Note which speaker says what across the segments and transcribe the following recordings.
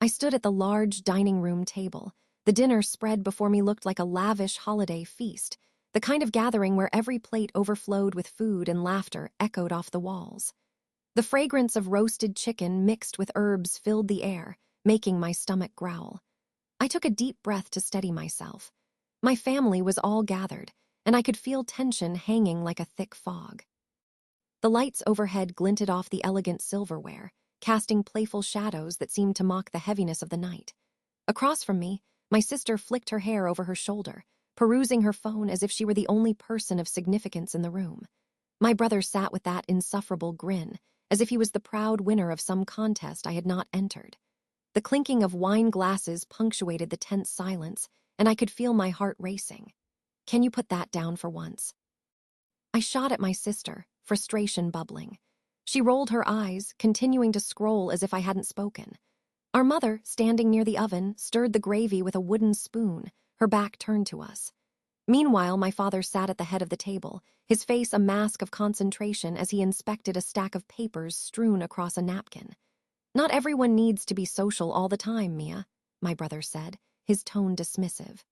Speaker 1: I stood at the large dining room table. The dinner spread before me looked like a lavish holiday feast, the kind of gathering where every plate overflowed with food and laughter echoed off the walls. The fragrance of roasted chicken mixed with herbs filled the air, making my stomach growl. I took a deep breath to steady myself. My family was all gathered, and I could feel tension hanging like a thick fog. The lights overhead glinted off the elegant silverware, casting playful shadows that seemed to mock the heaviness of the night. Across from me, my sister flicked her hair over her shoulder, perusing her phone as if she were the only person of significance in the room. My brother sat with that insufferable grin, as if he was the proud winner of some contest I had not entered. The clinking of wine glasses punctuated the tense silence, and I could feel my heart racing. "Can you put that down for once?" I shot at my sister, frustration bubbling. She rolled her eyes, continuing to scroll as if I hadn't spoken. Our mother, standing near the oven, stirred the gravy with a wooden spoon, her back turned to us. Meanwhile, my father sat at the head of the table, his face a mask of concentration as he inspected a stack of papers strewn across a napkin. "Not everyone needs to be social all the time, Mia," my brother said, his tone dismissive.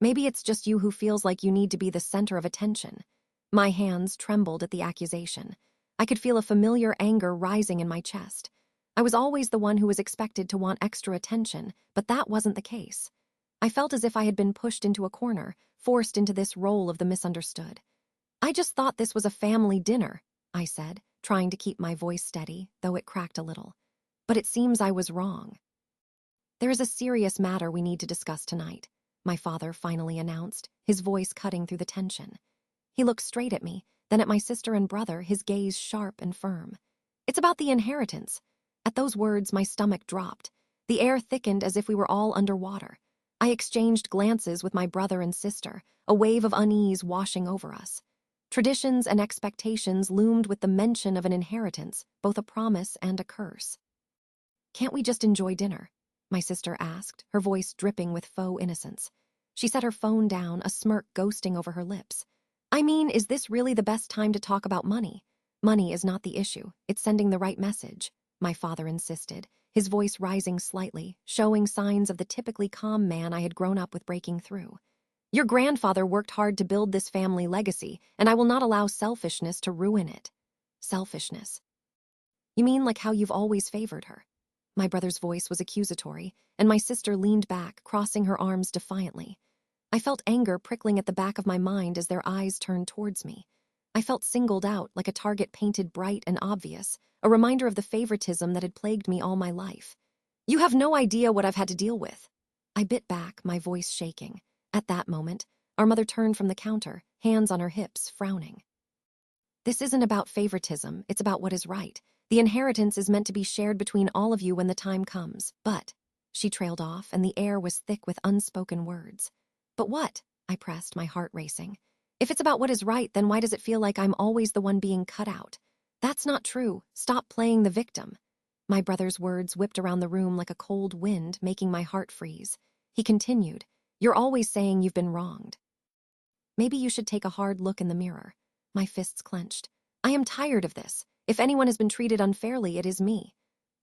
Speaker 1: "Maybe it's just you who feels like you need to be the center of attention." My hands trembled at the accusation. I could feel a familiar anger rising in my chest. I was always the one who was expected to want extra attention, but that wasn't the case. I felt as if I had been pushed into a corner, forced into this role of the misunderstood. "I just thought this was a family dinner," I said, trying to keep my voice steady, though it cracked a little. "But it seems I was wrong." "There is a serious matter we need to discuss tonight," my father finally announced, his voice cutting through the tension. He looked straight at me, then at my sister and brother, his gaze sharp and firm. "It's about the inheritance." At those words, my stomach dropped. The air thickened as if we were all underwater. I exchanged glances with my brother and sister, a wave of unease washing over us. Traditions and expectations loomed with the mention of an inheritance, both a promise and a curse. "Can't we just enjoy dinner?" my sister asked, her voice dripping with faux innocence. She set her phone down, a smirk ghosting over her lips. "I mean, is this really the best time to talk about money? Money is not the issue, it's sending the right message," my father insisted, his voice rising slightly, showing signs of the typically calm man I had grown up with breaking through. "Your grandfather worked hard to build this family legacy, and I will not allow selfishness to ruin it." "Selfishness? You mean like how you've always favored her?" My brother's voice was accusatory, and my sister leaned back, crossing her arms defiantly. I felt anger prickling at the back of my mind as their eyes turned towards me. I felt singled out, like a target painted bright and obvious, a reminder of the favoritism that had plagued me all my life. "You have no idea what I've had to deal with." I bit back, my voice shaking. At that moment, our mother turned from the counter, hands on her hips, frowning. "This isn't about favoritism, it's about what is right. The inheritance is meant to be shared between all of you when the time comes, but—" She trailed off, and the air was thick with unspoken words. "But what?" I pressed, my heart racing. "If it's about what is right, then why does it feel like I'm always the one being cut out? That's not true. Stop playing the victim." My brother's words whipped around the room like a cold wind, making my heart freeze. He continued, "You're always saying you've been wronged. Maybe you should take a hard look in the mirror." My fists clenched. "I am tired of this. If anyone has been treated unfairly, it is me."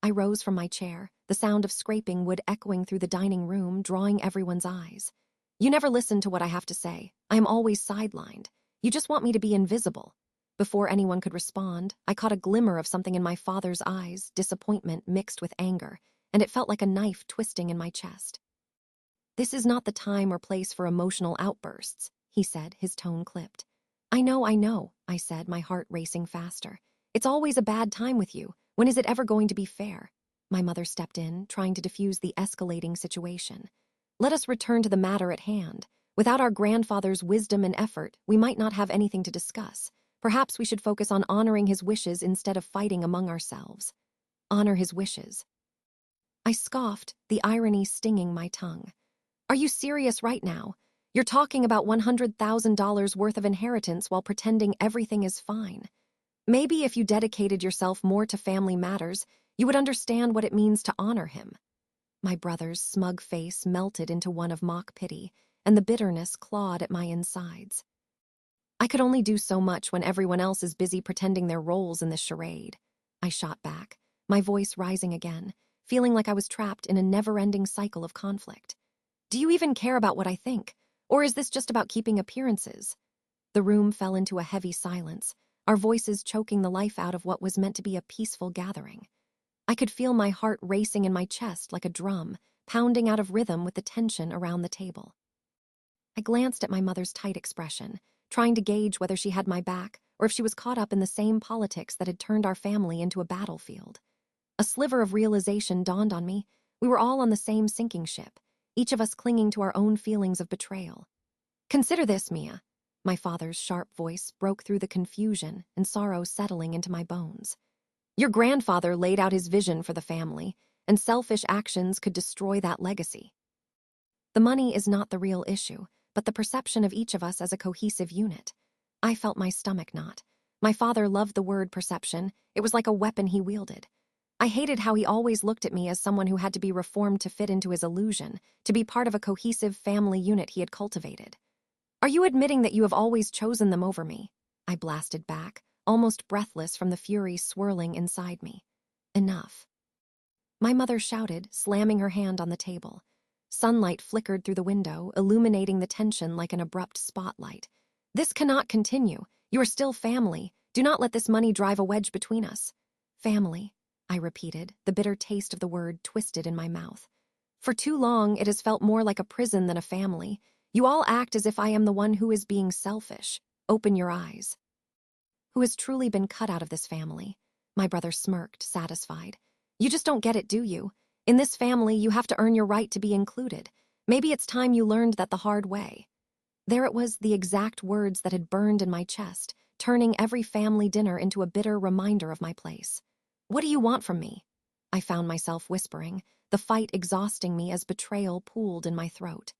Speaker 1: I rose from my chair, the sound of scraping wood echoing through the dining room, drawing everyone's eyes. "You never listen to what I have to say. I am always sidelined. You just want me to be invisible." Before anyone could respond, I caught a glimmer of something in my father's eyes, disappointment mixed with anger, and it felt like a knife twisting in my chest. "This is not the time or place for emotional outbursts," he said, his tone clipped. I know," I said, my heart racing faster. "It's always a bad time with you. When is it ever going to be fair?" My mother stepped in, trying to defuse the escalating situation. "Let us return to the matter at hand. Without our grandfather's wisdom and effort, we might not have anything to discuss. Perhaps we should focus on honoring his wishes instead of fighting among ourselves." "Honor his wishes?" I scoffed, the irony stinging my tongue. "Are you serious right now? You're talking about $100,000 worth of inheritance while pretending everything is fine. Maybe if you dedicated yourself more to family matters, you would understand what it means to honor him." My brother's smug face melted into one of mock pity, and the bitterness clawed at my insides. "I could only do so much when everyone else is busy pretending their roles in this charade," I shot back, my voice rising again. feeling like I was trapped in a never-ending cycle of conflict. Do you even care about what I think? Or is this just about keeping appearances? The room fell into a heavy silence, our voices choking the life out of what was meant to be a peaceful gathering. I could feel my heart racing in my chest like a drum, pounding out of rhythm with the tension around the table. I glanced at my mother's tight expression, trying to gauge whether she had my back or if she was caught up in the same politics that had turned our family into a battlefield. A sliver of realization dawned on me. We were all on the same sinking ship, each of us clinging to our own feelings of betrayal. Consider this, Mia. My father's sharp voice broke through the confusion and sorrow settling into my bones. Your grandfather laid out his vision for the family, and selfish actions could destroy that legacy. The money is not the real issue, but the perception of each of us as a cohesive unit. I felt my stomach knot. My father loved the word perception. It was like a weapon he wielded. I hated how he always looked at me as someone who had to be reformed to fit into his illusion, to be part of a cohesive family unit he had cultivated. Are you admitting that you have always chosen them over me? I blasted back, almost breathless from the fury swirling inside me. Enough. My mother shouted, slamming her hand on the table. Sunlight flickered through the window, illuminating the tension like an abrupt spotlight. This cannot continue. You are still family. Do not let this money drive a wedge between us. Family, I repeated, the bitter taste of the word twisted in my mouth. For too long, it has felt more like a prison than a family. You all act as if I am the one who is being selfish. Open your eyes. Who has truly been cut out of this family? My brother smirked, satisfied. You just don't get it, do you? In this family, you have to earn your right to be included. Maybe it's time you learned that the hard way. There it was, the exact words that had burned in my chest, turning every family dinner into a bitter reminder of my place. What do you want from me? I found myself whispering, the fight exhausting me as betrayal pooled in my throat.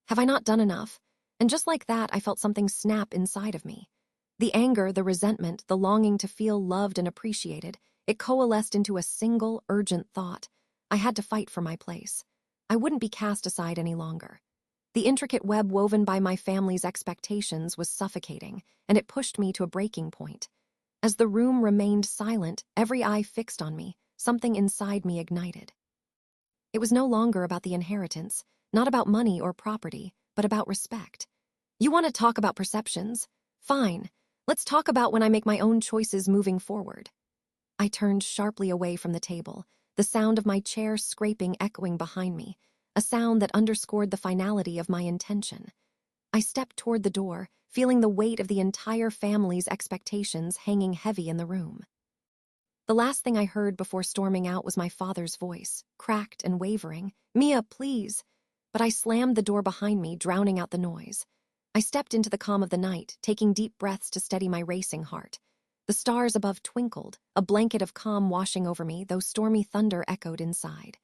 Speaker 1: Have I not done enough? And just like that, I felt something snap inside of me. The anger, the resentment, the longing to feel loved and appreciated, it coalesced into a single, urgent thought. I had to fight for my place. I wouldn't be cast aside any longer. The intricate web woven by my family's expectations was suffocating, and it pushed me to a breaking point. As the room remained silent, every eye fixed on me, something inside me ignited. It was no longer about the inheritance, not about money or property, but about respect. You want to talk about perceptions? Fine. Let's talk about when I make my own choices moving forward. I turned sharply away from the table, the sound of my chair scraping echoing behind me, a sound that underscored the finality of my intention. I stepped toward the door, feeling the weight of the entire family's expectations hanging heavy in the room. The last thing I heard before storming out was my father's voice, cracked and wavering. Mia, please. But I slammed the door behind me, drowning out the noise. I stepped into the calm of the night, taking deep breaths to steady my racing heart. The stars above twinkled, a blanket of calm washing over me, though stormy thunder echoed inside.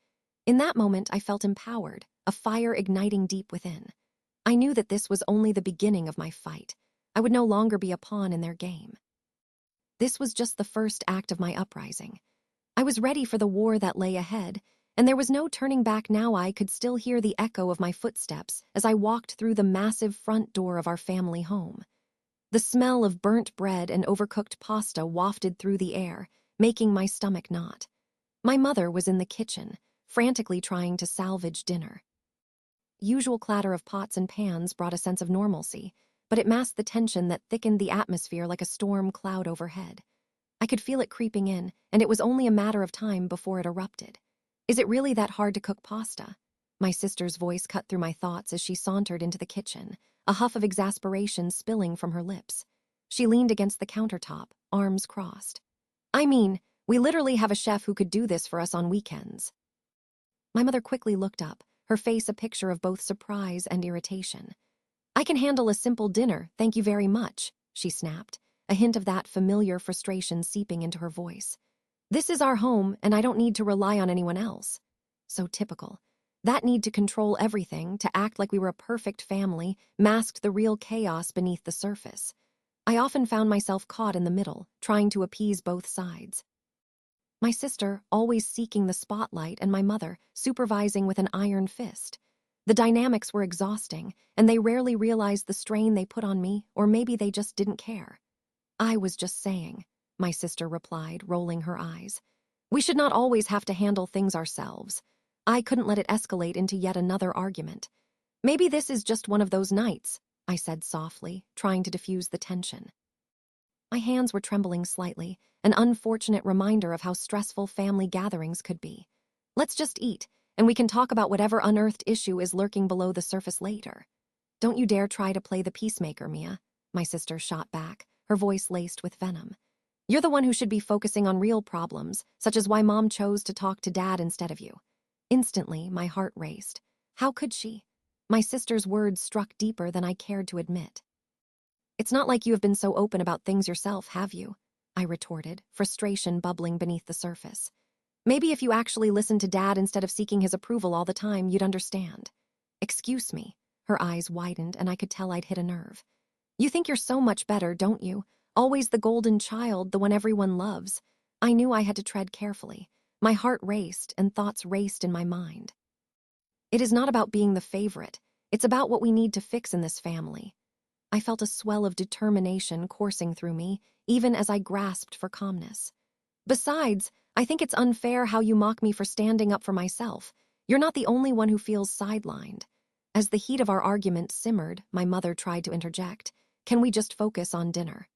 Speaker 1: In that moment, I felt empowered, a fire igniting deep within. I knew that this was only the beginning of my fight. I would no longer be a pawn in their game. This was just the first act of my uprising. I was ready for the war that lay ahead, and there was no turning back now. I could still hear the echo of my footsteps as I walked through the massive front door of our family home. The smell of burnt bread and overcooked pasta wafted through the air, making my stomach knot. My mother was in the kitchen, frantically trying to salvage dinner. Usual clatter of pots and pans brought a sense of normalcy, but it masked the tension that thickened the atmosphere like a storm cloud overhead. I could feel it creeping in, and it was only a matter of time before it erupted. Is it really that hard to cook pasta? My sister's voice cut through my thoughts as she sauntered into the kitchen, a huff of exasperation spilling from her lips. She leaned against the countertop, arms crossed. I mean, we literally have a chef who could do this for us on weekends. My mother quickly looked up, her face a picture of both surprise and irritation. I can handle a simple dinner, thank you very much, she snapped, a hint of that familiar frustration seeping into her voice. This is our home, and I don't need to rely on anyone else. So typical. That need to control everything, to act like we were a perfect family, masked the real chaos beneath the surface. I often found myself caught in the middle, trying to appease both sides. My sister, always seeking the spotlight, and my mother, supervising with an iron fist. The dynamics were exhausting, and they rarely realized the strain they put on me, or maybe they just didn't care. I was just saying, my sister replied, rolling her eyes. We should not always have to handle things ourselves. I couldn't let it escalate into yet another argument. Maybe this is just one of those nights, I said softly, trying to diffuse the tension. My hands were trembling slightly, an unfortunate reminder of how stressful family gatherings could be. Let's just eat, and we can talk about whatever unearthed issue is lurking below the surface later. Don't you dare try to play the peacemaker, Mia, my sister shot back, her voice laced with venom. You're the one who should be focusing on real problems, such as why Mom chose to talk to Dad instead of you. Instantly, my heart raced. How could she? My sister's words struck deeper than I cared to admit. It's not like you have been so open about things yourself, have you? I retorted, frustration bubbling beneath the surface. Maybe if you actually listened to Dad instead of seeking his approval all the time, you'd understand. Excuse me. Her eyes widened, and I could tell I'd hit a nerve. You think you're so much better, don't you? Always the golden child, the one everyone loves. I knew I had to tread carefully. My heart raced, and thoughts raced in my mind. It is not about being the favorite. It's about what we need to fix in this family. I felt a swell of determination coursing through me, even as I grasped for calmness. Besides, I think it's unfair how you mock me for standing up for myself. You're not the only one who feels sidelined. As the heat of our argument simmered, my mother tried to interject. Can we just focus on dinner?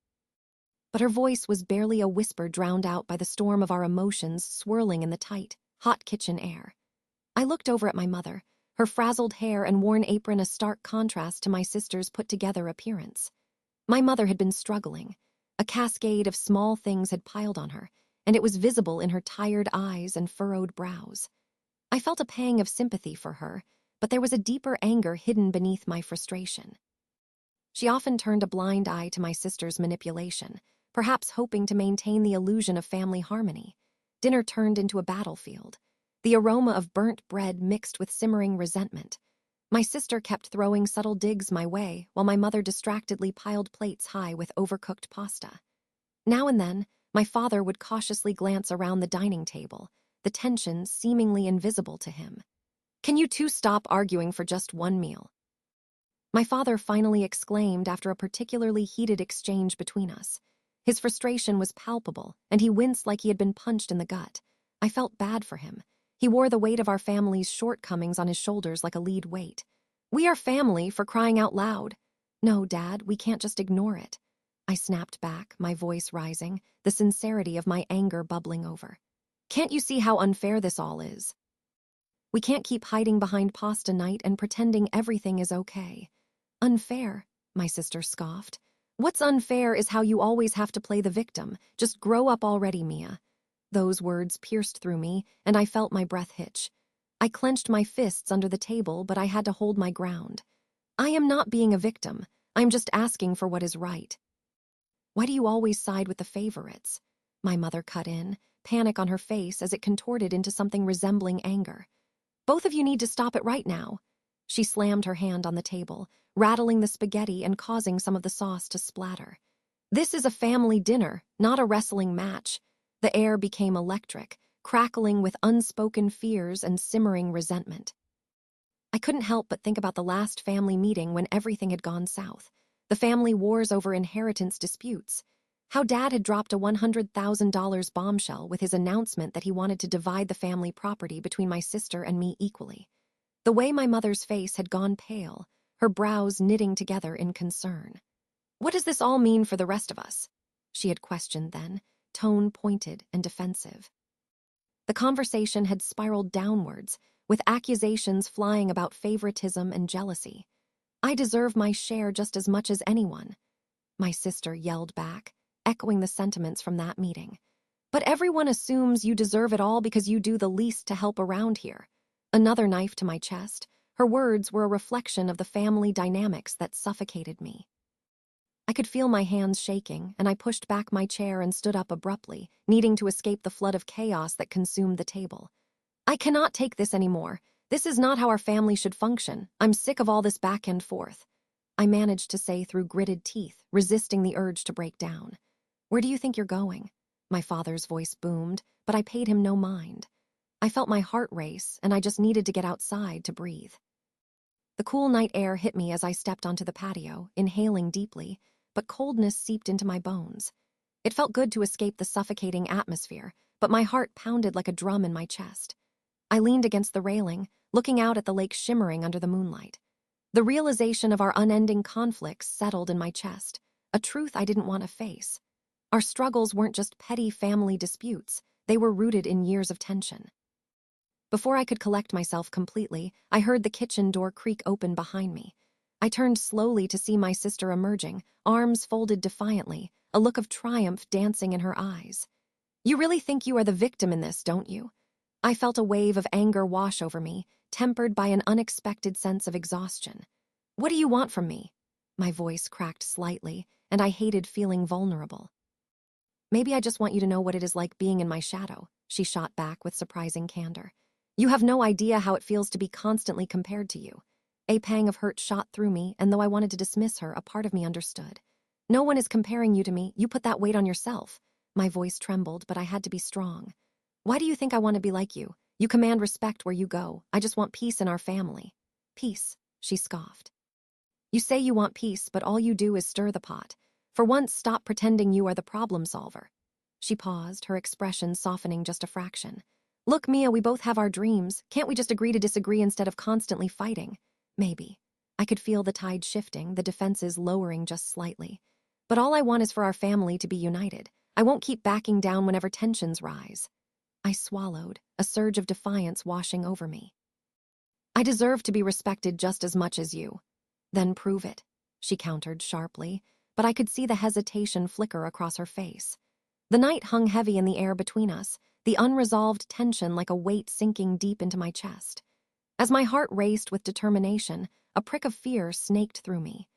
Speaker 1: But her voice was barely a whisper drowned out by the storm of our emotions swirling in the tight, hot kitchen air. I looked over at my mother, her frazzled hair and worn apron a stark contrast to my sister's put-together appearance. My mother had been struggling. A cascade of small things had piled on her, and it was visible in her tired eyes and furrowed brows. I felt a pang of sympathy for her, but there was a deeper anger hidden beneath my frustration. She often turned a blind eye to my sister's manipulation, perhaps hoping to maintain the illusion of family harmony. Dinner turned into a battlefield. The aroma of burnt bread mixed with simmering resentment. My sister kept throwing subtle digs my way, while my mother distractedly piled plates high with overcooked pasta. Now and then, my father would cautiously glance around the dining table, the tension seemingly invisible to him. Can you two stop arguing for just one meal? My father finally exclaimed after a particularly heated exchange between us. His frustration was palpable, and he winced like he had been punched in the gut. I felt bad for him. He wore the weight of our family's shortcomings on his shoulders like a lead weight. We are family, for crying out loud. No, Dad, we can't just ignore it. I snapped back, my voice rising, the sincerity of my anger bubbling over. Can't you see how unfair this all is? We can't keep hiding behind pasta night and pretending everything is okay. Unfair, my sister scoffed. What's unfair is how you always have to play the victim. Just grow up already, Mia. Those words pierced through me, and I felt my breath hitch. I clenched my fists under the table, but I had to hold my ground. I am not being a victim. I'm just asking for what is right. Why do you always side with the favorites? My mother cut in, panic on her face as it contorted into something resembling anger. Both of you need to stop it right now. She slammed her hand on the table, rattling the spaghetti and causing some of the sauce to splatter. This is a family dinner, not a wrestling match. The air became electric, crackling with unspoken fears and simmering resentment. I couldn't help but think about the last family meeting when everything had gone south. The family wars over inheritance disputes. How Dad had dropped a $100,000 bombshell with his announcement that he wanted to divide the family property between my sister and me equally. The way my mother's face had gone pale, her brows knitting together in concern. What does this all mean for the rest of us? She had questioned then, tone pointed and defensive. The conversation had spiraled downwards, with accusations flying about favoritism and jealousy. I deserve my share just as much as anyone. My sister yelled back, echoing the sentiments from that meeting. But everyone assumes you deserve it all because you do the least to help around here. Another knife to my chest, her words were a reflection of the family dynamics that suffocated me. I could feel my hands shaking, and I pushed back my chair and stood up abruptly, needing to escape the flood of chaos that consumed the table. I cannot take this anymore. This is not how our family should function. I'm sick of all this back and forth. I managed to say through gritted teeth, resisting the urge to break down. Where do you think you're going? My father's voice boomed, but I paid him no mind. I felt my heart race, and I just needed to get outside to breathe. The cool night air hit me as I stepped onto the patio, inhaling deeply, but coldness seeped into my bones. It felt good to escape the suffocating atmosphere, but my heart pounded like a drum in my chest. I leaned against the railing, looking out at the lake shimmering under the moonlight. The realization of our unending conflicts settled in my chest, a truth I didn't want to face. Our struggles weren't just petty family disputes, they were rooted in years of tension. Before I could collect myself completely, I heard the kitchen door creak open behind me. I turned slowly to see my sister emerging, arms folded defiantly, a look of triumph dancing in her eyes. "You really think you are the victim in this, don't you?" I felt a wave of anger wash over me, tempered by an unexpected sense of exhaustion. "What do you want from me?" My voice cracked slightly, and I hated feeling vulnerable. "Maybe I just want you to know what it is like being in my shadow," she shot back with surprising candor. "You have no idea how it feels to be constantly compared to you." A pang of hurt shot through me, and though I wanted to dismiss her, a part of me understood. "No one is comparing you to me, you put that weight on yourself." My voice trembled, but I had to be strong. "Why do you think I want to be like you? You command respect where you go. I just want peace in our family." "Peace," she scoffed. "You say you want peace, but all you do is stir the pot. For once, stop pretending you are the problem solver." She paused, her expression softening just a fraction. "Look, Mia, we both have our dreams. Can't we just agree to disagree instead of constantly fighting?" Maybe. I could feel the tide shifting, the defenses lowering just slightly. "But all I want is for our family to be united. I won't keep backing down whenever tensions rise." I swallowed, a surge of defiance washing over me. "I deserve to be respected just as much as you." "Then prove it," she countered sharply, but I could see the hesitation flicker across her face. The night hung heavy in the air between us, the unresolved tension like a weight sinking deep into my chest. As my heart raced with determination, a prick of fear snaked through me.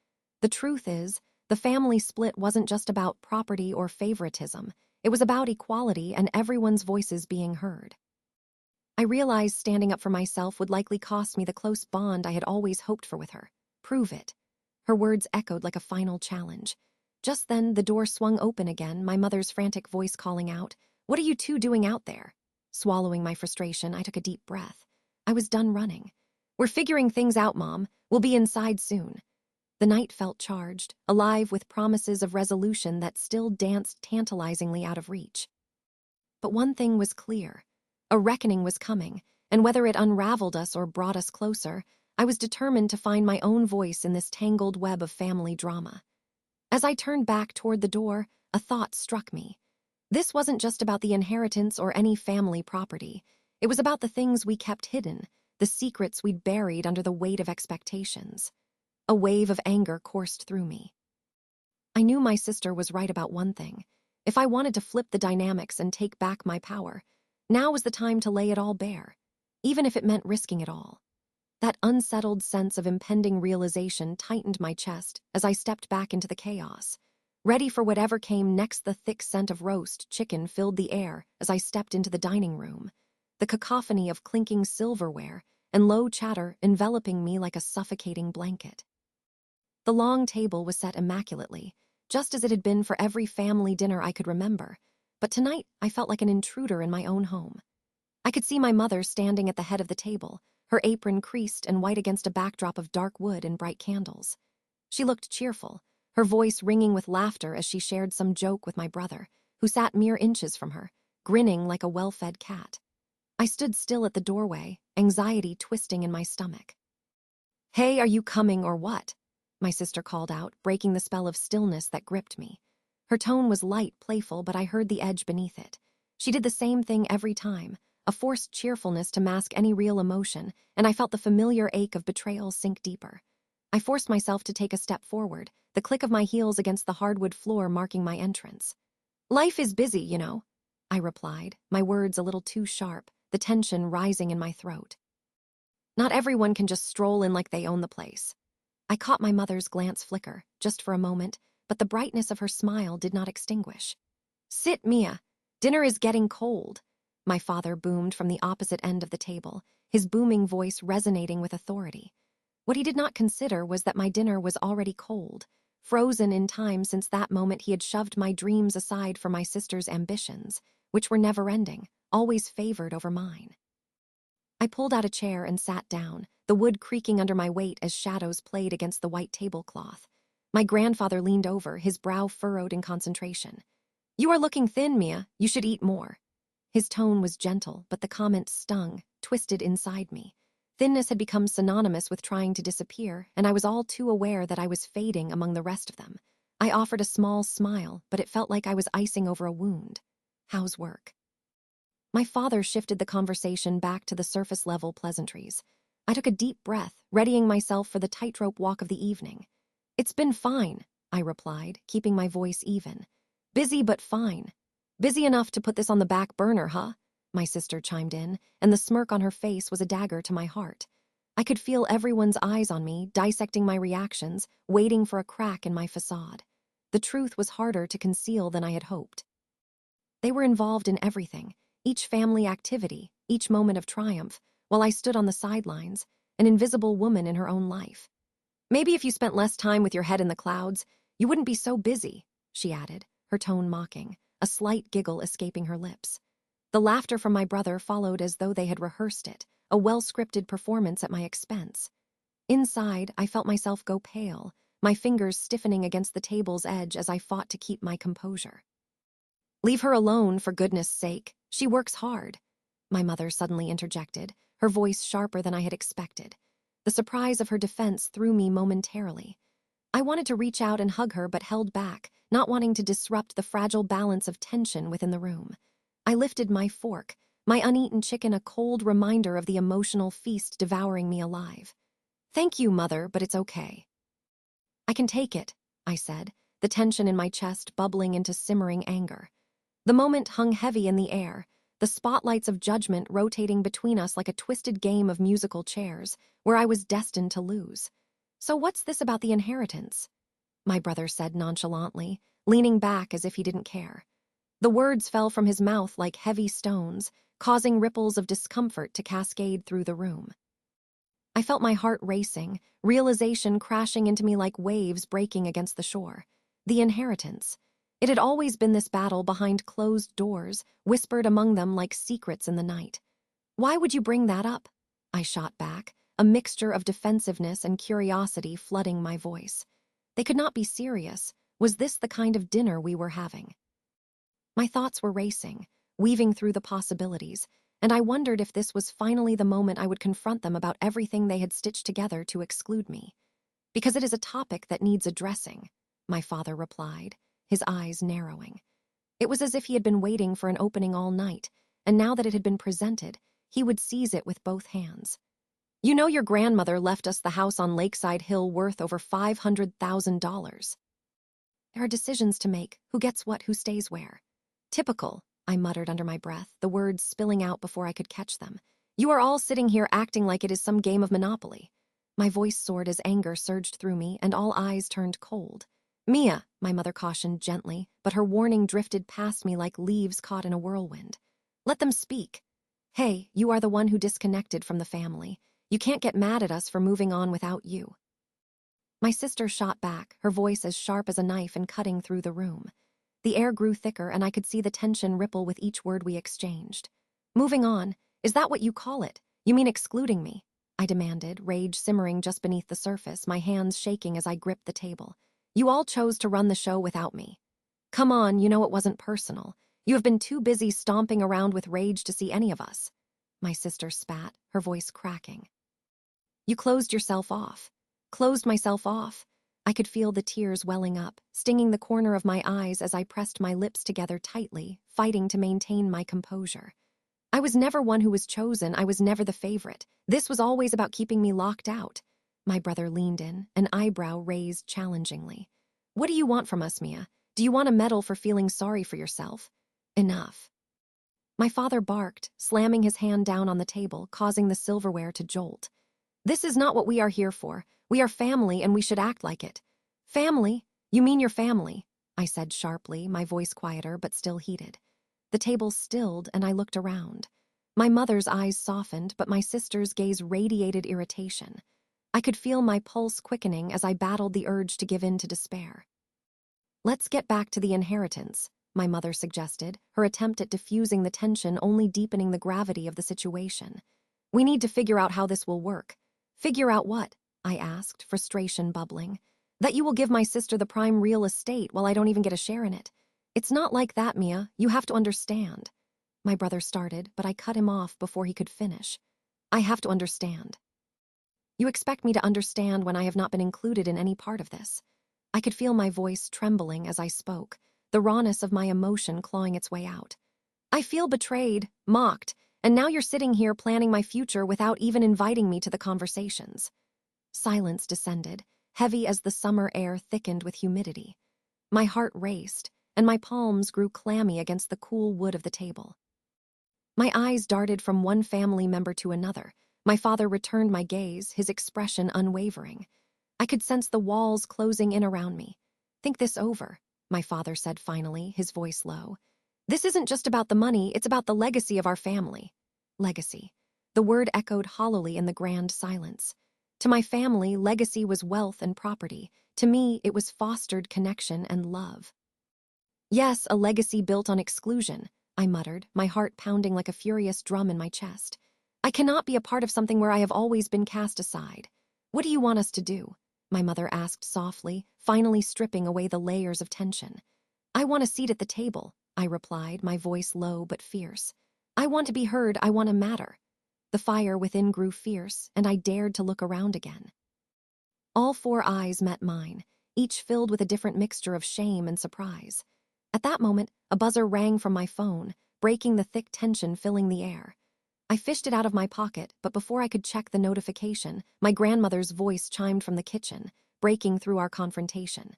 Speaker 1: The truth is, the family split wasn't just about property or favoritism. It was about equality and everyone's voices being heard. I realized standing up for myself would likely cost me the close bond I had always hoped for with her. "Prove it." Her words echoed like a final challenge. Just then, the door swung open again, my mother's frantic voice calling out, "What are you two doing out there?" Swallowing my frustration, I took a deep breath. I was done running. "We're figuring things out, Mom. We'll be inside soon." The night felt charged, alive with promises of resolution that still danced tantalizingly out of reach. But one thing was clear. A reckoning was coming, and whether it unraveled us or brought us closer, I was determined to find my own voice in this tangled web of family drama. As I turned back toward the door, a thought struck me. This wasn't just about the inheritance or any family property. It was about the things we kept hidden, the secrets we'd buried under the weight of expectations. A wave of anger coursed through me. I knew my sister was right about one thing. If I wanted to flip the dynamics and take back my power, now was the time to lay it all bare, even if it meant risking it all. That unsettled sense of impending realization tightened my chest as I stepped back into the chaos. Ready for whatever came next, the thick scent of roast chicken filled the air as I stepped into the dining room, the cacophony of clinking silverware and low chatter enveloping me like a suffocating blanket. The long table was set immaculately, just as it had been for every family dinner I could remember, but tonight I felt like an intruder in my own home. I could see my mother standing at the head of the table, her apron creased and white against a backdrop of dark wood and bright candles. She looked cheerful, her voice ringing with laughter as she shared some joke with my brother, who sat mere inches from her, grinning like a well-fed cat. I stood still at the doorway, anxiety twisting in my stomach. "Hey, are you coming or what?" my sister called out, breaking the spell of stillness that gripped me. Her tone was light, playful, but I heard the edge beneath it. She did the same thing every time, a forced cheerfulness to mask any real emotion, and I felt the familiar ache of betrayal sink deeper. I forced myself to take a step forward, the click of my heels against the hardwood floor marking my entrance. "Life is busy, you know," I replied, my words a little too sharp, the tension rising in my throat. "Not everyone can just stroll in like they own the place." I caught my mother's glance flicker, just for a moment, but the brightness of her smile did not extinguish. "Sit, Mia. Dinner is getting cold," my father boomed from the opposite end of the table, his booming voice resonating with authority. What he did not consider was that my dinner was already cold, frozen in time since that moment he had shoved my dreams aside for my sister's ambitions, which were never-ending, always favored over mine. I pulled out a chair and sat down, the wood creaking under my weight as shadows played against the white tablecloth. My grandfather leaned over, his brow furrowed in concentration. "You are looking thin, Mia. You should eat more." His tone was gentle, but the comment stung, twisted inside me. Thinness had become synonymous with trying to disappear, and I was all too aware that I was fading among the rest of them. I offered a small smile, but it felt like I was icing over a wound. "How's work?" My father shifted the conversation back to the surface-level pleasantries. I took a deep breath, readying myself for the tightrope walk of the evening. "It's been fine," I replied, keeping my voice even. "Busy but fine." "Busy enough to put this on the back burner, huh?" My sister chimed in, and the smirk on her face was a dagger to my heart. I could feel everyone's eyes on me, dissecting my reactions, waiting for a crack in my facade. The truth was harder to conceal than I had hoped. They were involved in everything, each family activity, each moment of triumph, while I stood on the sidelines, an invisible woman in her own life. "Maybe if you spent less time with your head in the clouds, you wouldn't be so busy," she added, her tone mocking, a slight giggle escaping her lips. The laughter from my brother followed as though they had rehearsed it, a well-scripted performance at my expense. Inside, I felt myself go pale, my fingers stiffening against the table's edge as I fought to keep my composure. "Leave her alone, for goodness sake. She works hard," my mother suddenly interjected, her voice sharper than I had expected. The surprise of her defense threw me momentarily. I wanted to reach out and hug her but held back, not wanting to disrupt the fragile balance of tension within the room. I lifted my fork, my uneaten chicken a cold reminder of the emotional feast devouring me alive. "Thank you, Mother, but it's okay." "I can take it," I said, the tension in my chest bubbling into simmering anger. The moment hung heavy in the air, the spotlights of judgment rotating between us like a twisted game of musical chairs, where I was destined to lose. "So what's this about the inheritance?" my brother said nonchalantly, leaning back as if he didn't care. The words fell from his mouth like heavy stones, causing ripples of discomfort to cascade through the room. I felt my heart racing, realization crashing into me like waves breaking against the shore. The inheritance. It had always been this battle behind closed doors, whispered among them like secrets in the night. "Why would you bring that up?" I shot back, a mixture of defensiveness and curiosity flooding my voice. They could not be serious. Was this the kind of dinner we were having? My thoughts were racing, weaving through the possibilities, and I wondered if this was finally the moment I would confront them about everything they had stitched together to exclude me. "Because it is a topic that needs addressing," my father replied, his eyes narrowing. It was as if he had been waiting for an opening all night, and now that it had been presented, he would seize it with both hands. "You know your grandmother left us the house on Lakeside Hill worth over $500,000. There are decisions to make, who gets what, who stays where." "Typical," I muttered under my breath, the words spilling out before I could catch them. "You are all sitting here acting like it is some game of Monopoly." My voice soared as anger surged through me, and all eyes turned cold. "Mia," my mother cautioned gently, but her warning drifted past me like leaves caught in a whirlwind. "Let them speak." "Hey, you are the one who disconnected from the family. You can't get mad at us for moving on without you." My sister shot back, her voice as sharp as a knife and cutting through the room. The air grew thicker, and I could see the tension ripple with each word we exchanged. "Moving on? Is that what you call it? You mean excluding me?" I demanded, rage simmering just beneath the surface, my hands shaking as I gripped the table. "You all chose to run the show without me." "Come on, you know it wasn't personal. You have been too busy stomping around with rage to see any of us." My sister spat, her voice cracking. "You closed yourself off." "Closed myself off." I could feel the tears welling up, stinging the corner of my eyes as I pressed my lips together tightly, fighting to maintain my composure. I was never one who was chosen, I was never the favorite. This was always about keeping me locked out. My brother leaned in, an eyebrow raised challengingly. "What do you want from us, Mia? Do you want a medal for feeling sorry for yourself?" "Enough." My father barked, slamming his hand down on the table, causing the silverware to jolt. "This is not what we are here for. We are family, and we should act like it." "Family? You mean your family?" I said sharply, my voice quieter but still heated. The table stilled, and I looked around. My mother's eyes softened, but my sister's gaze radiated irritation. I could feel my pulse quickening as I battled the urge to give in to despair. "Let's get back to the inheritance," my mother suggested, her attempt at diffusing the tension only deepening the gravity of the situation. "We need to figure out how this will work." "Figure out what?" I asked, frustration bubbling. "That you will give my sister the prime real estate while I don't even get a share in it. It's not like that, Mia. You have to understand." my brother started, but I cut him off before he could finish. I have to understand. You expect me to understand when I have not been included in any part of this. I could feel my voice trembling as I spoke, the rawness of my emotion clawing its way out. I feel betrayed, mocked, and now you're sitting here planning my future without even inviting me to the conversations. Silence descended, heavy as the summer air thickened with humidity. My heart raced, and my palms grew clammy against the cool wood of the table. My eyes darted from one family member to another. My father returned my gaze, his expression unwavering. I could sense the walls closing in around me. Think this over, my father said finally, his voice low. This isn't just about the money, it's about the legacy of our family. Legacy. The word echoed hollowly in the grand silence. To my family, legacy was wealth and property. To me, it was fostered connection and love. Yes, a legacy built on exclusion, I muttered, my heart pounding like a furious drum in my chest. I cannot be a part of something where I have always been cast aside. What do you want us to do? My mother asked softly, finally stripping away the layers of tension. I want a seat at the table, I replied, my voice low but fierce. I want to be heard, I want to matter. The fire within grew fierce, and I dared to look around again. All four eyes met mine, each filled with a different mixture of shame and surprise. At that moment, a buzzer rang from my phone, breaking the thick tension filling the air. I fished it out of my pocket, but before I could check the notification, my grandmother's voice chimed from the kitchen, breaking through our confrontation.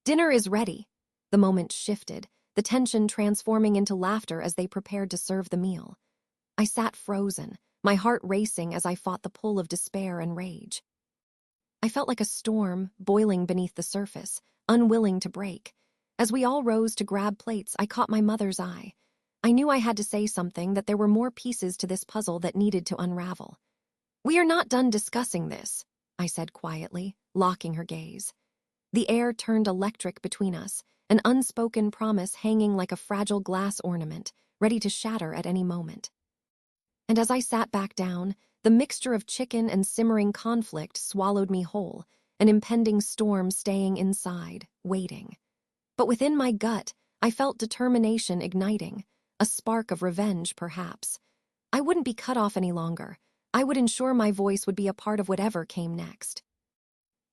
Speaker 1: Dinner is ready. The moment shifted, the tension transforming into laughter as they prepared to serve the meal. I sat frozen, my heart racing as I fought the pull of despair and rage. I felt like a storm boiling beneath the surface, unwilling to break. As we all rose to grab plates, I caught my mother's eye. I knew I had to say something, that there were more pieces to this puzzle that needed to unravel. We are not done discussing this, I said quietly, locking her gaze. The air turned electric between us, an unspoken promise hanging like a fragile glass ornament, ready to shatter at any moment. And as I sat back down, the mixture of chicken and simmering conflict swallowed me whole, an impending storm staying inside, waiting. But within my gut, I felt determination igniting, a spark of revenge, perhaps. I wouldn't be cut off any longer. I would ensure my voice would be a part of whatever came next.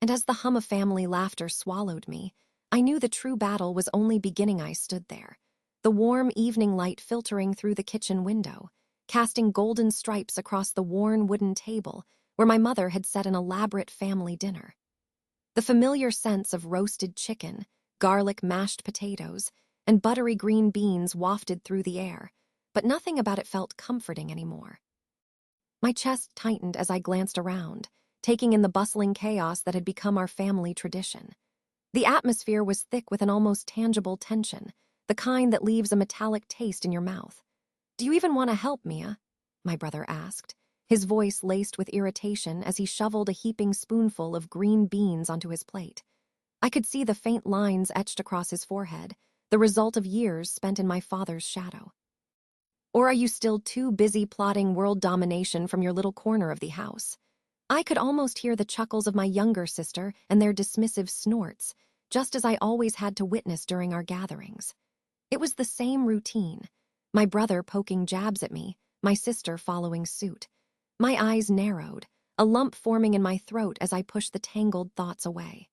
Speaker 1: And as the hum of family laughter swallowed me, I knew the true battle was only beginning. I stood there, the warm evening light filtering through the kitchen window, casting golden stripes across the worn wooden table where my mother had set an elaborate family dinner. The familiar scents of roasted chicken, garlic mashed potatoes, and buttery green beans wafted through the air, but nothing about it felt comforting anymore. My chest tightened as I glanced around, taking in the bustling chaos that had become our family tradition. The atmosphere was thick with an almost tangible tension, the kind that leaves a metallic taste in your mouth. Do you even want to help, Mia? My brother asked, his voice laced with irritation as he shoveled a heaping spoonful of green beans onto his plate. I could see the faint lines etched across his forehead, the result of years spent in my father's shadow. Or are you still too busy plotting world domination from your little corner of the house? I could almost hear the chuckles of my younger sister and their dismissive snorts, just as I always had to witness during our gatherings. It was the same routine, my brother poking jabs at me, my sister following suit. My eyes narrowed, a lump forming in my throat as I pushed the tangled thoughts away.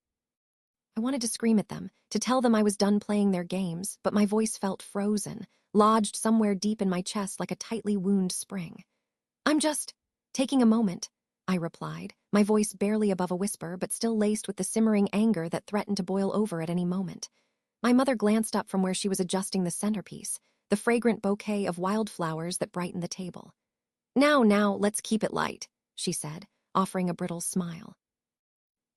Speaker 1: I wanted to scream at them, to tell them I was done playing their games, but my voice felt frozen, lodged somewhere deep in my chest like a tightly wound spring. I'm just taking a moment, I replied, my voice barely above a whisper but still laced with the simmering anger that threatened to boil over at any moment. My mother glanced up from where she was adjusting the centerpiece, the fragrant bouquet of wildflowers that brightened the table. Now, let's keep it light, she said, offering a brittle smile.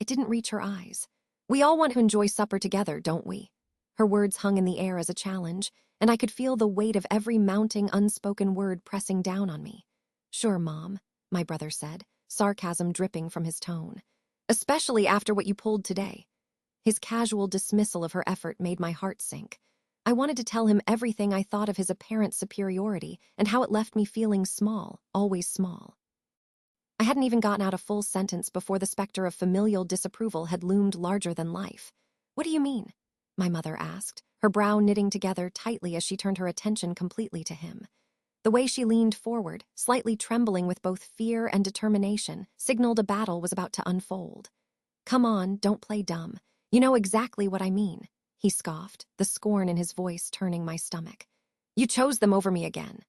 Speaker 1: It didn't reach her eyes. We all want to enjoy supper together, don't we? Her words hung in the air as a challenge, and I could feel the weight of every mounting unspoken word pressing down on me. Sure, Mom, my brother said, sarcasm dripping from his tone. Especially after what you pulled today. His casual dismissal of her effort made my heart sink. I wanted to tell him everything I thought of his apparent superiority and how it left me feeling small, always small. I hadn't even gotten out a full sentence before the specter of familial disapproval had loomed larger than life. What do you mean? My mother asked, her brow knitting together tightly as she turned her attention completely to him. The way she leaned forward, slightly trembling with both fear and determination, signaled a battle was about to unfold. "Come on, don't play dumb. You know exactly what I mean," he scoffed, the scorn in his voice turning my stomach. "You chose them over me again."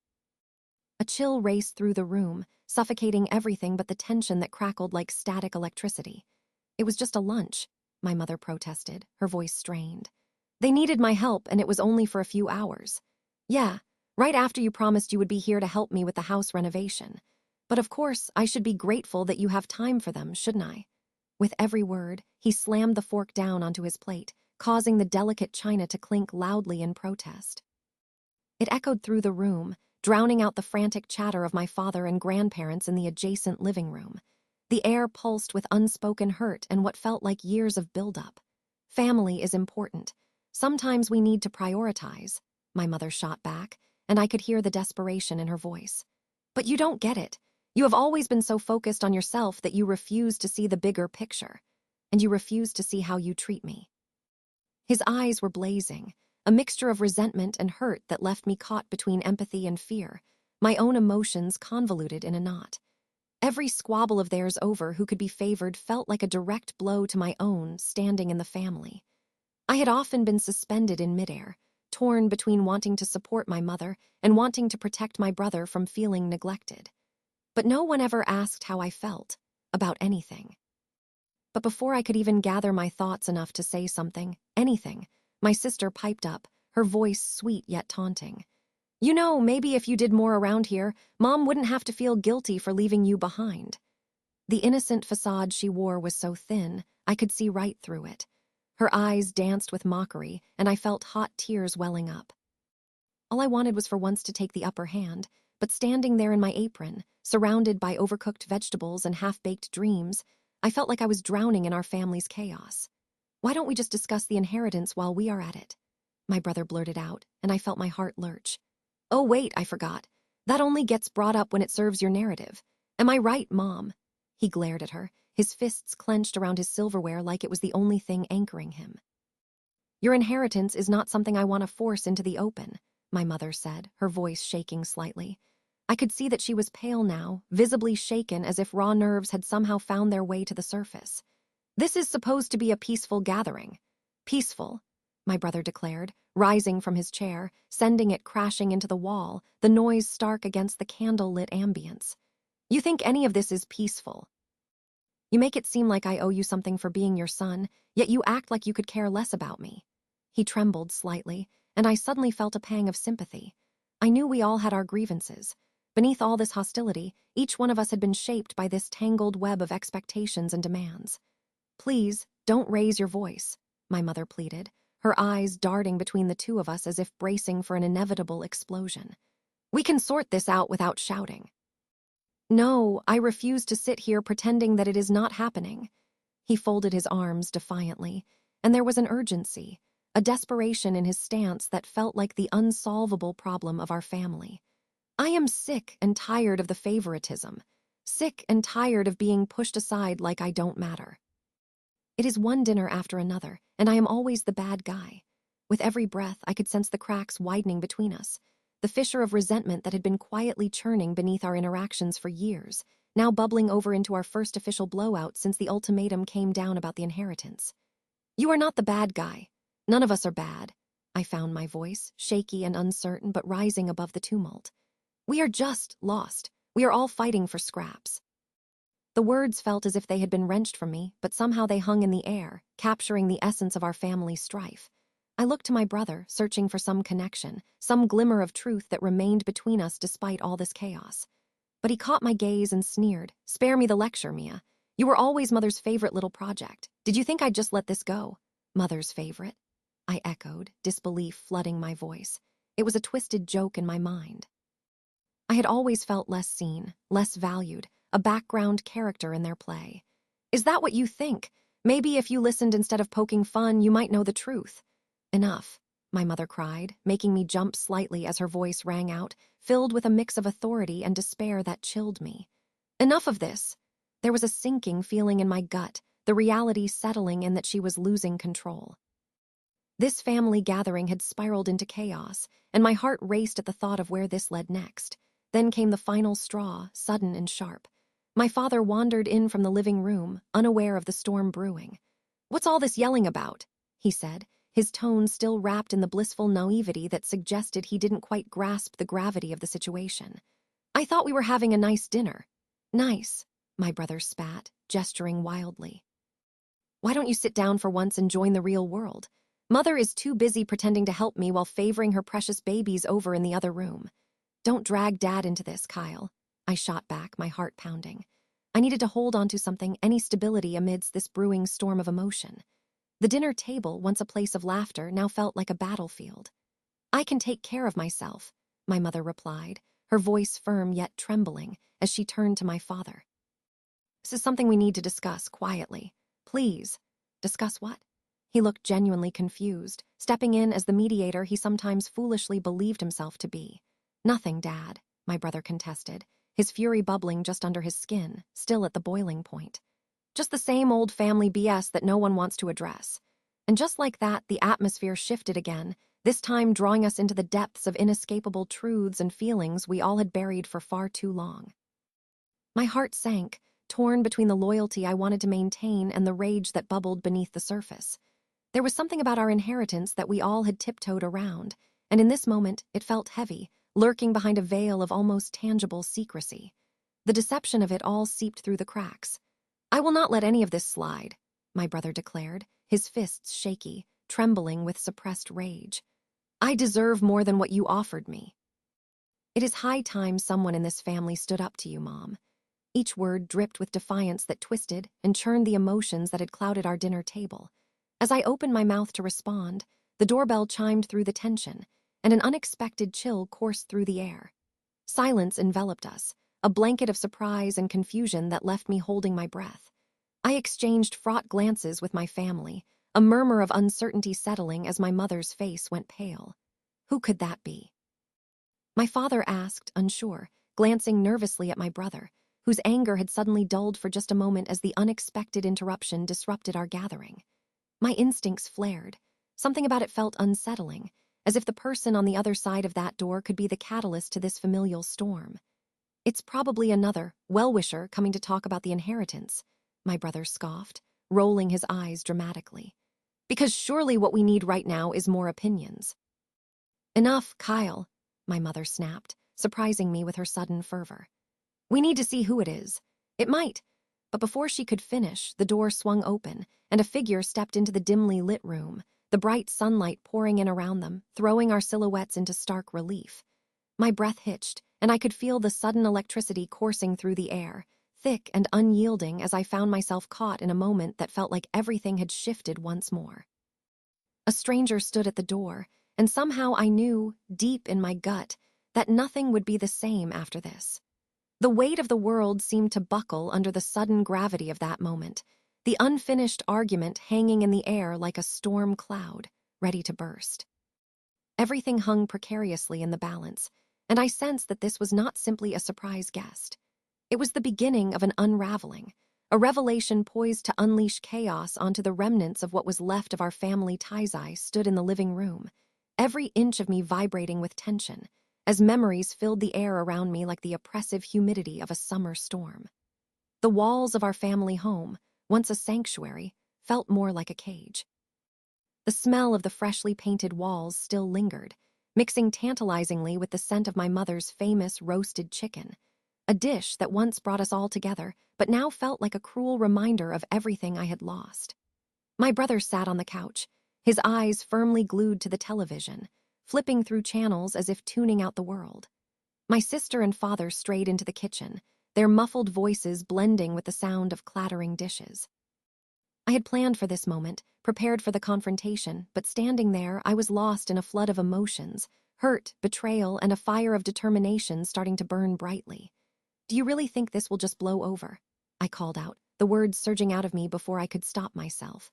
Speaker 1: A chill raced through the room, suffocating everything but the tension that crackled like static electricity. "It was just a lunch," my mother protested, her voice strained. "They needed my help, and it was only for a few hours. Yeah, right after you promised you would be here to help me with the house renovation. But of course, I should be grateful that you have time for them, shouldn't I?" With every word, he slammed the fork down onto his plate, causing the delicate china to clink loudly in protest. It echoed through the room, drowning out the frantic chatter of my father and grandparents in the adjacent living room. The air pulsed with unspoken hurt and what felt like years of buildup. "Family is important. Sometimes we need to prioritize," my mother shot back, and I could hear the desperation in her voice. "But you don't get it. You have always been so focused on yourself that you refuse to see the bigger picture. And you refuse to see how you treat me." His eyes were blazing, a mixture of resentment and hurt that left me caught between empathy and fear, my own emotions convoluted in a knot. Every squabble of theirs over who could be favored felt like a direct blow to my own standing in the family. I had often been suspended in midair, torn between wanting to support my mother and wanting to protect my brother from feeling neglected. But no one ever asked how I felt, about anything. But before I could even gather my thoughts enough to say something, anything, my sister piped up, her voice sweet yet taunting. "You know, maybe if you did more around here, Mom wouldn't have to feel guilty for leaving you behind." The innocent facade she wore was so thin, I could see right through it. Her eyes danced with mockery, and I felt hot tears welling up. All I wanted was for once to take the upper hand, but standing there in my apron, surrounded by overcooked vegetables and half-baked dreams, I felt like I was drowning in our family's chaos. "Why don't we just discuss the inheritance while we are at it?" my brother blurted out, and I felt my heart lurch. "Oh wait, I forgot. That only gets brought up when it serves your narrative. Am I right, Mom?" He glared at her, his fists clenched around his silverware like it was the only thing anchoring him. "Your inheritance is not something I want to force into the open," my mother said, her voice shaking slightly. I could see that she was pale now, visibly shaken as if raw nerves had somehow found their way to the surface. "This is supposed to be a peaceful gathering." "Peaceful," my brother declared, rising from his chair, sending it crashing into the wall, the noise stark against the candle-lit ambience. "You think any of this is peaceful? You make it seem like I owe you something for being your son, yet you act like you could care less about me." He trembled slightly, and I suddenly felt a pang of sympathy. I knew we all had our grievances. Beneath all this hostility, each one of us had been shaped by this tangled web of expectations and demands. "Please, don't raise your voice," my mother pleaded, her eyes darting between the two of us as if bracing for an inevitable explosion. "We can sort this out without shouting." "No, I refuse to sit here pretending that it is not happening." He folded his arms defiantly, and there was an urgency, a desperation in his stance that felt like the unsolvable problem of our family. "I am sick and tired of the favoritism, sick and tired of being pushed aside like I don't matter. It is one dinner after another, and I am always the bad guy." With every breath, I could sense the cracks widening between us, the fissure of resentment that had been quietly churning beneath our interactions for years, now bubbling over into our first official blowout since the ultimatum came down about the inheritance. "You are not the bad guy. None of us are bad." I found my voice, shaky and uncertain but rising above the tumult. "We are just lost. We are all fighting for scraps." The words felt as if they had been wrenched from me, but somehow they hung in the air, capturing the essence of our family strife. I looked to my brother, searching for some connection, some glimmer of truth that remained between us despite all this chaos. But he caught my gaze and sneered. "Spare me the lecture, Mia. You were always Mother's favorite little project. Did you think I'd just let this go?" "Mother's favorite?" I echoed, disbelief flooding my voice. It was a twisted joke in my mind. I had always felt less seen, less valued, a background character in their play. "Is that what you think? Maybe if you listened instead of poking fun, you might know the truth." "Enough," my mother cried, making me jump slightly as her voice rang out, filled with a mix of authority and despair that chilled me. "Enough of this." There was a sinking feeling in my gut, the reality settling in that she was losing control. This family gathering had spiraled into chaos, and my heart raced at the thought of where this led next. Then came the final straw, sudden and sharp. My father wandered in from the living room, unaware of the storm brewing. "What's all this yelling about?" he said, his tone still wrapped in the blissful naivety that suggested he didn't quite grasp the gravity of the situation. "I thought we were having a nice dinner." "Nice," my brother spat, gesturing wildly. "Why don't you sit down for once and join the real world? Mother is too busy pretending to help me while favoring her precious babies over in the other room." "Don't drag Dad into this, Kyle," I shot back, my heart pounding. I needed to hold on to something, any stability amidst this brewing storm of emotion. The dinner table, once a place of laughter, now felt like a battlefield. "I can take care of myself," my mother replied, her voice firm yet trembling, as she turned to my father. "This is something we need to discuss quietly. Please." "Discuss what?" He looked genuinely confused, stepping in as the mediator he sometimes foolishly believed himself to be. "Nothing, Dad," my brother contested, his fury bubbling just under his skin, still at the boiling point. "Just the same old family BS that no one wants to address." And just like that, the atmosphere shifted again, this time drawing us into the depths of inescapable truths and feelings we all had buried for far too long. My heart sank, torn between the loyalty I wanted to maintain and the rage that bubbled beneath the surface. There was something about our inheritance that we all had tiptoed around, and in this moment it felt heavy, lurking behind a veil of almost tangible secrecy. The deception of it all seeped through the cracks. "I will not let any of this slide," my brother declared, his fists shaky, trembling with suppressed rage. "I deserve more than what you offered me." "It is high time someone in this family stood up to you, Mom." Each word dripped with defiance that twisted and churned the emotions that had clouded our dinner table. As I opened my mouth to respond, the doorbell chimed through the tension, and an unexpected chill coursed through the air. Silence enveloped us, a blanket of surprise and confusion that left me holding my breath. I exchanged fraught glances with my family, a murmur of uncertainty settling as my mother's face went pale. Who could that be? My father asked, unsure, glancing nervously at my brother, whose anger had suddenly dulled for just a moment as the unexpected interruption disrupted our gathering. My instincts flared. Something about it felt unsettling, as if the person on the other side of that door could be the catalyst to this familial storm. "It's probably another well-wisher coming to talk about the inheritance," my brother scoffed, rolling his eyes dramatically. "Because surely what we need right now is more opinions." "Enough, Kyle," my mother snapped, surprising me with her sudden fervor. "We need to see who it is. It might." But before she could finish, the door swung open, and a figure stepped into the dimly lit room, the bright sunlight pouring in around them, throwing our silhouettes into stark relief. My breath hitched, and I could feel the sudden electricity coursing through the air, thick and unyielding as I found myself caught in a moment that felt like everything had shifted once more. A stranger stood at the door, and somehow I knew, deep in my gut, that nothing would be the same after this. The weight of the world seemed to buckle under the sudden gravity of that moment, the unfinished argument hanging in the air like a storm cloud, ready to burst. Everything hung precariously in the balance, and I sensed that this was not simply a surprise guest. It was the beginning of an unraveling, a revelation poised to unleash chaos onto the remnants of what was left of our family ties. I stood in the living room, every inch of me vibrating with tension, as memories filled the air around me like the oppressive humidity of a summer storm. The walls of our family home, once a sanctuary, felt more like a cage. The smell of the freshly painted walls still lingered, mixing tantalizingly with the scent of my mother's famous roasted chicken, a dish that once brought us all together, but now felt like a cruel reminder of everything I had lost. My brother sat on the couch, his eyes firmly glued to the television, flipping through channels as if tuning out the world. My sister and father strayed into the kitchen, their muffled voices blending with the sound of clattering dishes. I had planned for this moment, prepared for the confrontation, but standing there, I was lost in a flood of emotions, hurt, betrayal, and a fire of determination starting to burn brightly. "Do you really think this will just blow over?" I called out, the words surging out of me before I could stop myself.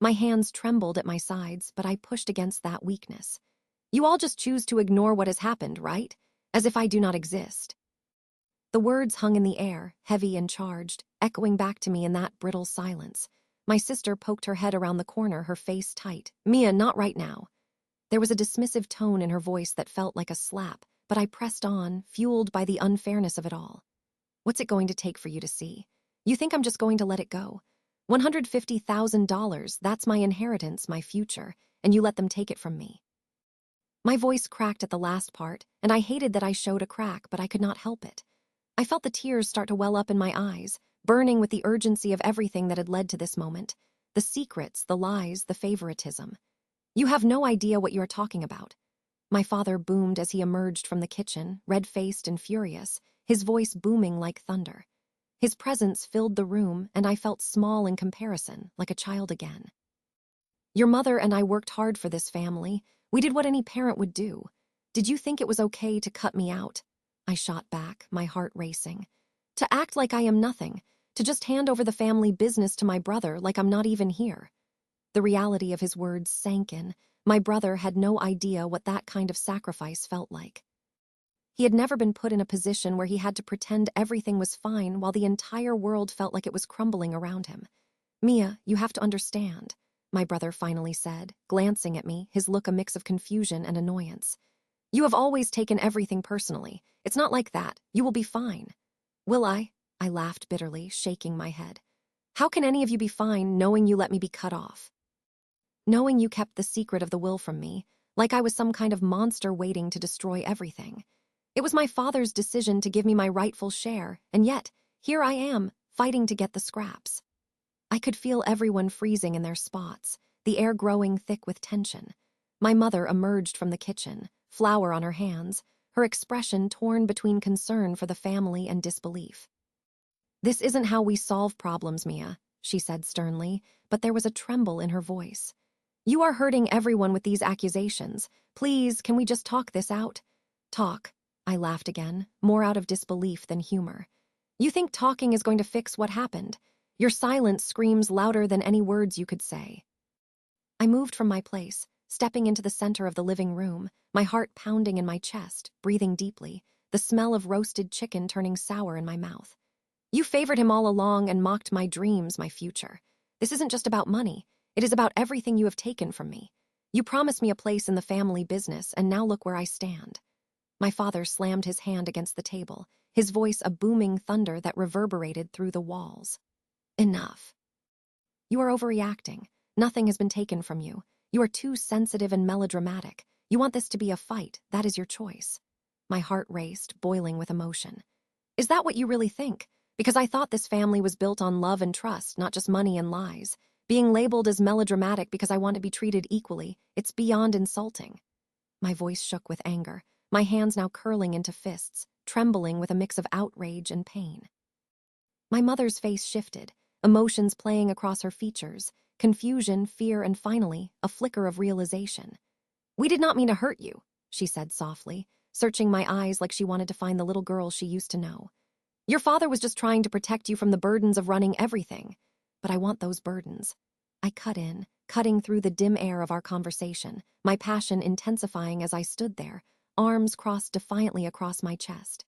Speaker 1: My hands trembled at my sides, but I pushed against that weakness. "You all just choose to ignore what has happened, right? As if I do not exist." The words hung in the air, heavy and charged, echoing back to me in that brittle silence. My sister poked her head around the corner, her face tight. "Mia, not right now." There was a dismissive tone in her voice that felt like a slap, but I pressed on, fueled by the unfairness of it all. What's it going to take for you to see? You think I'm just going to let it go? $150,000, that's my inheritance, my future, and you let them take it from me. My voice cracked at the last part, and I hated that I showed a crack, but I could not help it. I felt the tears start to well up in my eyes, burning with the urgency of everything that had led to this moment. The secrets, the lies, the favoritism. You have no idea what you are talking about. My father boomed as he emerged from the kitchen, red-faced and furious, his voice booming like thunder. His presence filled the room, and I felt small in comparison, like a child again. Your mother and I worked hard for this family. We did what any parent would do. Did you think it was okay to cut me out? I shot back, my heart racing. To act like I am nothing, to just hand over the family business to my brother like I'm not even here. The reality of his words sank in. My brother had no idea what that kind of sacrifice felt like. He had never been put in a position where he had to pretend everything was fine while the entire world felt like it was crumbling around him. Mia, you have to understand, my brother finally said, glancing at me, his look a mix of confusion and annoyance. You have always taken everything personally. It's not like that. You will be fine. Will I? I laughed bitterly, shaking my head. How can any of you be fine knowing you let me be cut off? Knowing you kept the secret of the will from me, like I was some kind of monster waiting to destroy everything. It was my father's decision to give me my rightful share, and yet, here I am, fighting to get the scraps. I could feel everyone freezing in their spots, the air growing thick with tension. My mother emerged from the kitchen, flour on her hands, her expression torn between concern for the family and disbelief. This isn't how we solve problems, Mia, she said sternly, but there was a tremble in her voice. You are hurting everyone with these accusations. Please, can we just talk this out? Talk. I laughed again, more out of disbelief than humor. You think talking is going to fix what happened? Your silence screams louder than any words you could say. I moved from my place, stepping into the center of the living room, my heart pounding in my chest, breathing deeply, the smell of roasted chicken turning sour in my mouth. You favored him all along and mocked my dreams, my future. This isn't just about money. It is about everything you have taken from me. You promised me a place in the family business, and now look where I stand. My father slammed his hand against the table, his voice a booming thunder that reverberated through the walls. Enough. You are overreacting. Nothing has been taken from you. You are too sensitive and melodramatic. You want this to be a fight. That is your choice. My heart raced, boiling with emotion. Is that what you really think? Because I thought this family was built on love and trust, not just money and lies. Being labeled as melodramatic because I want to be treated equally, it's beyond insulting. My voice shook with anger, my hands now curling into fists, trembling with a mix of outrage and pain. My mother's face shifted, emotions playing across her features, confusion, fear, and finally, a flicker of realization. We did not mean to hurt you, she said softly, searching my eyes like she wanted to find the little girl she used to know. Your father was just trying to protect you from the burdens of running everything. But I want those burdens. I cut in, cutting through the dim air of our conversation, my passion intensifying as I stood there, arms crossed defiantly across my chest.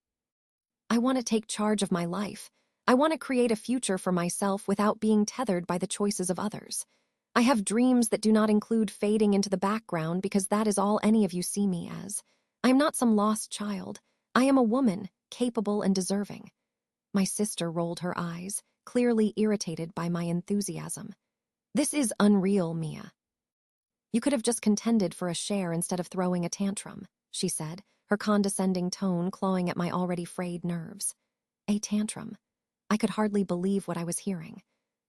Speaker 1: I want to take charge of my life. I want to create a future for myself without being tethered by the choices of others. I have dreams that do not include fading into the background because that is all any of you see me as. I am not some lost child. I am a woman, capable and deserving. My sister rolled her eyes, clearly irritated by my enthusiasm. This is unreal, Mia. You could have just contended for a share instead of throwing a tantrum, she said, her condescending tone clawing at my already frayed nerves. A tantrum. I could hardly believe what I was hearing.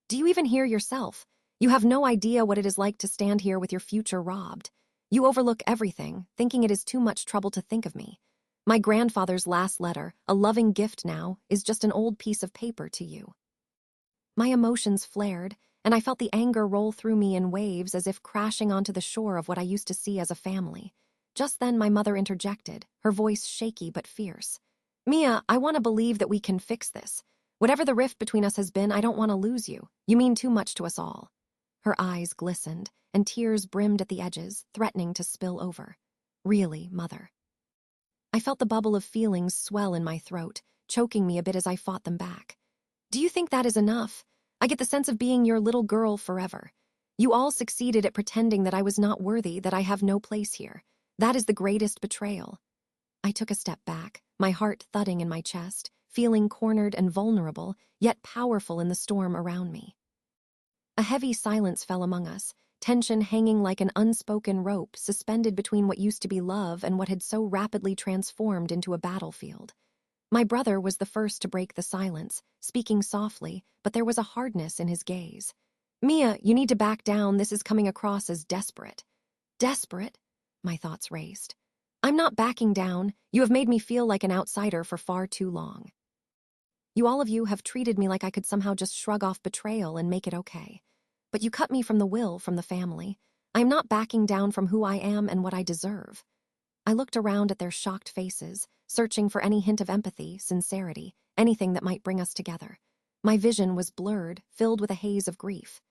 Speaker 1: Do you even hear yourself? You have no idea what it is like to stand here with your future robbed. You overlook everything, thinking it is too much trouble to think of me. My grandfather's last letter, a loving gift now, is just an old piece of paper to you. My emotions flared, and I felt the anger roll through me in waves as if crashing onto the shore of what I used to see as a family. Just then my mother interjected, her voice shaky but fierce. Mia, I want to believe that we can fix this. Whatever the rift between us has been, I don't want to lose you. You mean too much to us all. Her eyes glistened, and tears brimmed at the edges, threatening to spill over. Really, Mother. I felt the bubble of feelings swell in my throat, choking me a bit as I fought them back. Do you think that is enough? I get the sense of being your little girl forever. You all succeeded at pretending that I was not worthy, that I have no place here. That is the greatest betrayal. I took a step back, my heart thudding in my chest, feeling cornered and vulnerable, yet powerful in the storm around me. A heavy silence fell among us, tension hanging like an unspoken rope suspended between what used to be love and what had so rapidly transformed into a battlefield. My brother was the first to break the silence, speaking softly, but there was a hardness in his gaze. "Mia, you need to back down. This is coming across as desperate." Desperate? My thoughts raced. "I'm not backing down. You have made me feel like an outsider for far too long. All of you have treated me like I could somehow just shrug off betrayal and make it okay. But you cut me from the will, from the family. I am not backing down from who I am and what I deserve." I looked around at their shocked faces, searching for any hint of empathy, sincerity, anything that might bring us together. My vision was blurred, filled with a haze of grief.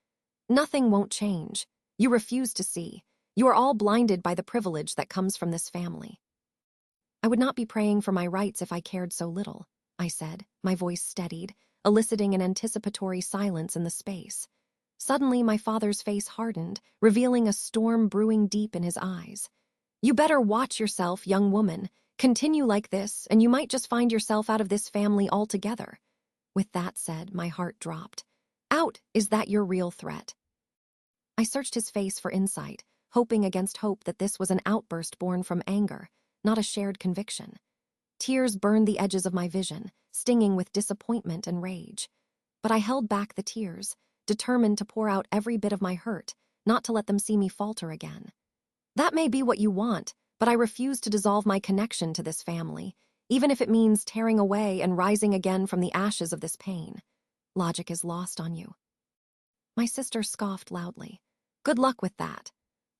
Speaker 1: "Nothing won't change. You refuse to see. You are all blinded by the privilege that comes from this family." "I would not be praying for my rights if I cared so little," I said, my voice steadied, eliciting an anticipatory silence in the space. Suddenly, my father's face hardened, revealing a storm brewing deep in his eyes. "You better watch yourself, young woman. Continue like this, and you might just find yourself out of this family altogether." With that said, my heart dropped. "Out, is that your real threat?" I searched his face for insight, hoping against hope that this was an outburst born from anger, not a shared conviction. Tears burned the edges of my vision, stinging with disappointment and rage. But I held back the tears, determined to pour out every bit of my hurt, not to let them see me falter again. "That may be what you want, but I refuse to dissolve my connection to this family, even if it means tearing away and rising again from the ashes of this pain. Logic is lost on you." My sister scoffed loudly. "Good luck with that."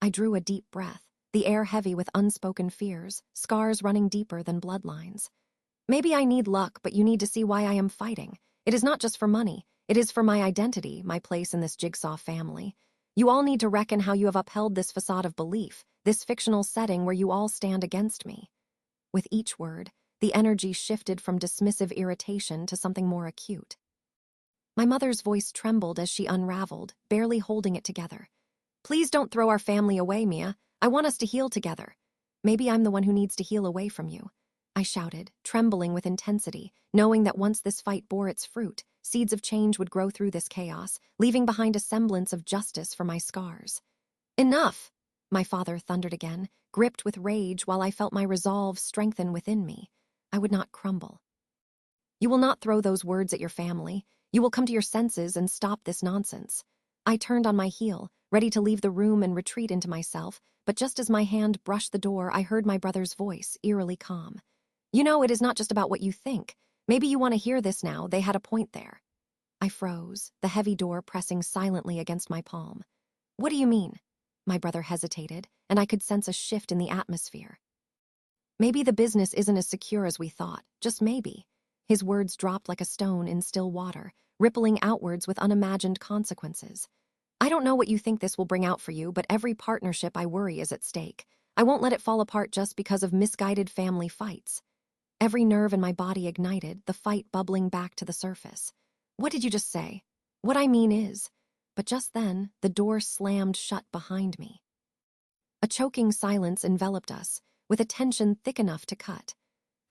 Speaker 1: I drew a deep breath, the air heavy with unspoken fears, scars running deeper than bloodlines. "Maybe I need luck, but you need to see why I am fighting. It is not just for money. It is for my identity, my place in this jigsaw family. You all need to reckon how you have upheld this facade of belief, this fictional setting where you all stand against me." With each word, the energy shifted from dismissive irritation to something more acute. My mother's voice trembled as she unraveled, barely holding it together. "Please don't throw our family away, Mia. I want us to heal together." "Maybe I'm the one who needs to heal away from you," I shouted, trembling with intensity, knowing that once this fight bore its fruit, seeds of change would grow through this chaos, leaving behind a semblance of justice for my scars. "Enough!" my father thundered again, gripped with rage while I felt my resolve strengthen within me. I would not crumble. "You will not throw those words at your family. You will come to your senses and stop this nonsense." I turned on my heel, ready to leave the room and retreat into myself, but just as my hand brushed the door, I heard my brother's voice, eerily calm. "You know, it is not just about what you think. Maybe you want to hear this now. They had a point there." I froze, the heavy door pressing silently against my palm. "What do you mean?" My brother hesitated, and I could sense a shift in the atmosphere. "Maybe the business isn't as secure as we thought, just maybe." His words dropped like a stone in still water, rippling outwards with unimagined consequences. "I don't know what you think this will bring out for you, but every partnership I worry is at stake. I won't let it fall apart just because of misguided family fights." Every nerve in my body ignited, the fight bubbling back to the surface. "What did you just say?" "What I mean is..." But just then, the door slammed shut behind me. A choking silence enveloped us, with a tension thick enough to cut.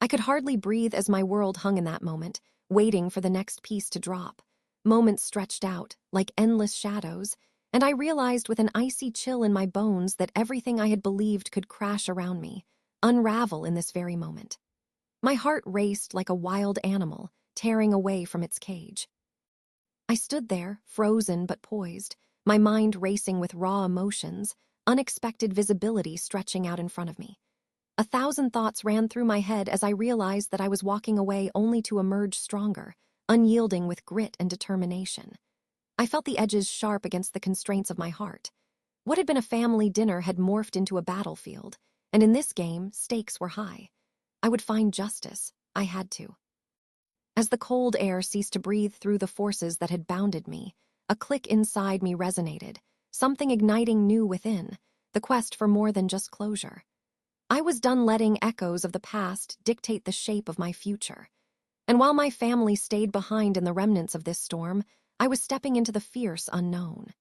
Speaker 1: I could hardly breathe as my world hung in that moment, waiting for the next piece to drop. Moments stretched out, like endless shadows, and I realized with an icy chill in my bones that everything I had believed could crash around me, unravel in this very moment. My heart raced like a wild animal, tearing away from its cage. I stood there, frozen but poised, my mind racing with raw emotions, unexpected visibility stretching out in front of me. 1,000 thoughts ran through my head as I realized that I was walking away only to emerge stronger, unyielding with grit and determination. I felt the edges sharp against the constraints of my heart. What had been a family dinner had morphed into a battlefield, and in this game, stakes were high. I would find justice. I had to. As the cold air ceased to breathe through the forces that had bounded me, a click inside me resonated, something igniting new within, the quest for more than just closure. I was done letting echoes of the past dictate the shape of my future. And while my family stayed behind in the remnants of this storm, I was stepping into the fierce unknown.